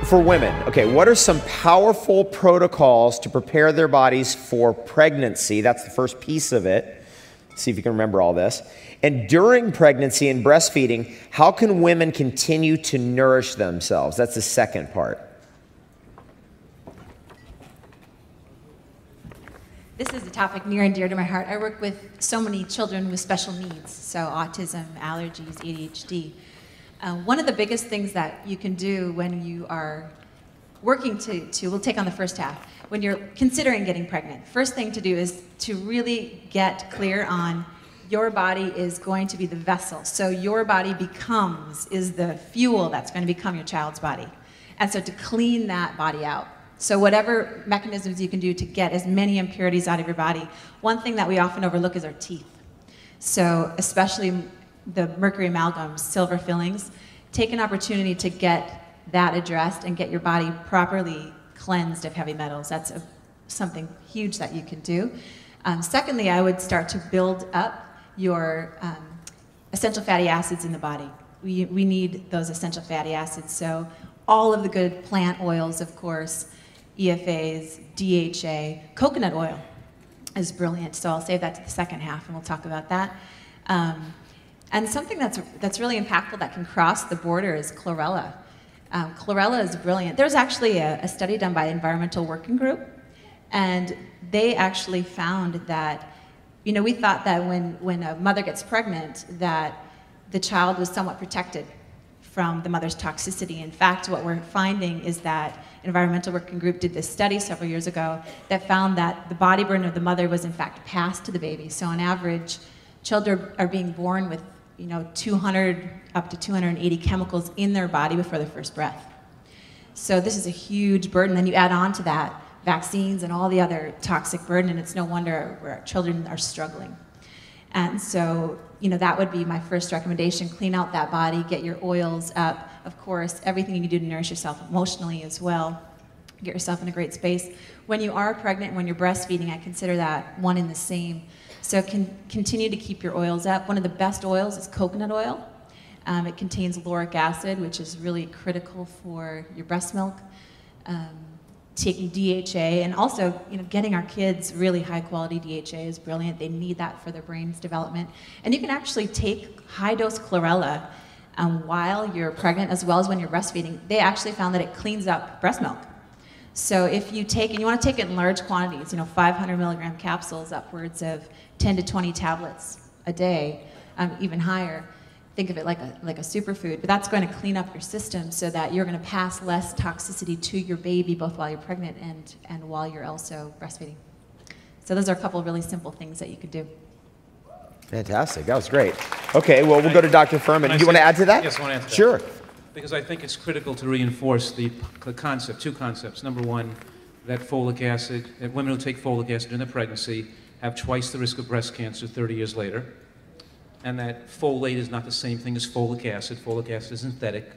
for women, okay, what are some powerful protocols to prepare their bodies for pregnancy? That's the first piece of it. See if you can remember all this. And during pregnancy and breastfeeding, how can women continue to nourish themselves? That's the second part. This is a topic near and dear to my heart. I work with so many children with special needs, so autism, allergies, ADHD. One of the biggest things that you can do when you are working we'll take on the first half, when you're considering getting pregnant, first thing to do is to really get clear on your body is going to be the vessel. So your body is the fuel that's going to become your child's body. And so to clean that body out. So whatever mechanisms you can do to get as many impurities out of your body. One thing that we often overlook is our teeth. So especially the mercury amalgams, silver fillings, take an opportunity to get that addressed and get your body properly cleansed of heavy metals. That's something huge that you can do. Secondly, I would start to build up your essential fatty acids in the body. We need those essential fatty acids. So all of the good plant oils, of course, EFAs, DHA, coconut oil is brilliant. So I'll save that to the second half and we'll talk about that. And something that's really impactful that can cross the border is chlorella. Chlorella is brilliant. There's actually a study done by Environmental Working Group, and they actually found that, we thought that when a mother gets pregnant, that the child was somewhat protected from the mother's toxicity. In fact, what we're finding is that Environmental Working Group did this study several years ago that found that the body burden of the mother was in fact passed to the baby. So on average, children are being born with 200 up to 280 chemicals in their body before their first breath. So this is a huge burden. Then you add on to that vaccines and all the other toxic burden, and it's no wonder where our children are struggling. And so, that would be my first recommendation. Clean out that body, get your oils up. Of course, everything you can do to nourish yourself emotionally as well. Get yourself in a great space. When you are pregnant, when you're breastfeeding, I consider that one and the same. So continue to keep your oils up. One of the best oils is coconut oil. It contains lauric acid, which is really critical for your breast milk. Taking DHA, and also getting our kids really high quality DHA is brilliant. They need that for their brain's development. And you can actually take high dose chlorella while you're pregnant as well as when you're breastfeeding. They actually found that it cleans up breast milk. So if you take, and you want to take it in large quantities, 500 milligram capsules, upwards of 10 to 20 tablets a day, even higher. Think of it like a superfood, but that's going to clean up your system so that you're going to pass less toxicity to your baby, both while you're pregnant and while you're also breastfeeding. So those are a couple of really simple things that you could do. Fantastic. That was great. Okay, well, we'll go to Dr. Furman. Do you want to add to that? Yes, I want to add to that. Sure. Because I think it's critical to reinforce the concept, two concepts. Number one, that folic acid, that women who take folic acid in their pregnancy have twice the risk of breast cancer 30 years later. And that folate is not the same thing as folic acid. Folic acid is synthetic.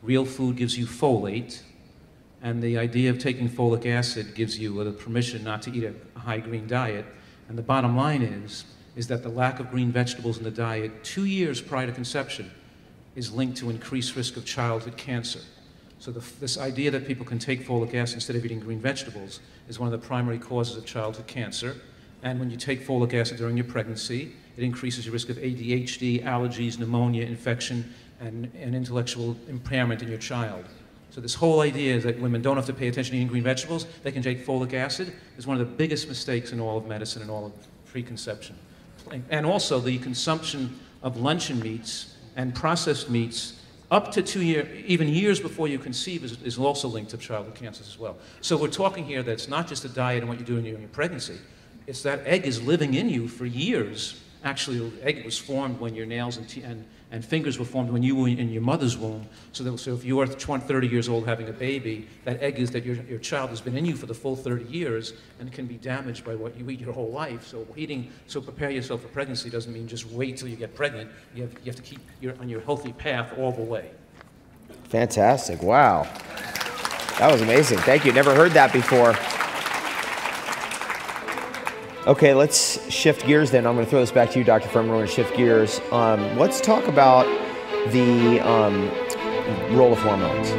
Real food gives you folate. And the idea of taking folic acid gives you the permission not to eat a high green diet. And the bottom line is that the lack of green vegetables in the diet 2 years prior to conception is linked to increased risk of childhood cancer. So this idea that people can take folic acid instead of eating green vegetables is one of the primary causes of childhood cancer. And when you take folic acid during your pregnancy, it increases your risk of ADHD, allergies, pneumonia, infection, and intellectual impairment in your child. So this whole idea is that women don't have to pay attention to eating green vegetables, they can take folic acid, is one of the biggest mistakes in all of medicine and all of preconception. And also the consumption of luncheon meats and processed meats up to 2 years, even years before you conceive, is also linked to childhood cancers as well. So we're talking here that it's not just a diet and what you do during your pregnancy, it's that egg is living in you for years. Actually, the egg was formed when your nails and fingers were formed when you were in your mother's womb. So if you are 30 years old having a baby, that egg is that your child has been in you for the full 30 years and can be damaged by what you eat your whole life. So prepare yourself for pregnancy doesn't mean just wait till you get pregnant. You have to keep on your healthy path all the way. Fantastic. Wow. That was amazing. Thank you. Never heard that before. Okay, let's shift gears then. I'm going to throw this back to you, Dr. Furman. We're going to shift gears. Let's talk about the role of hormones.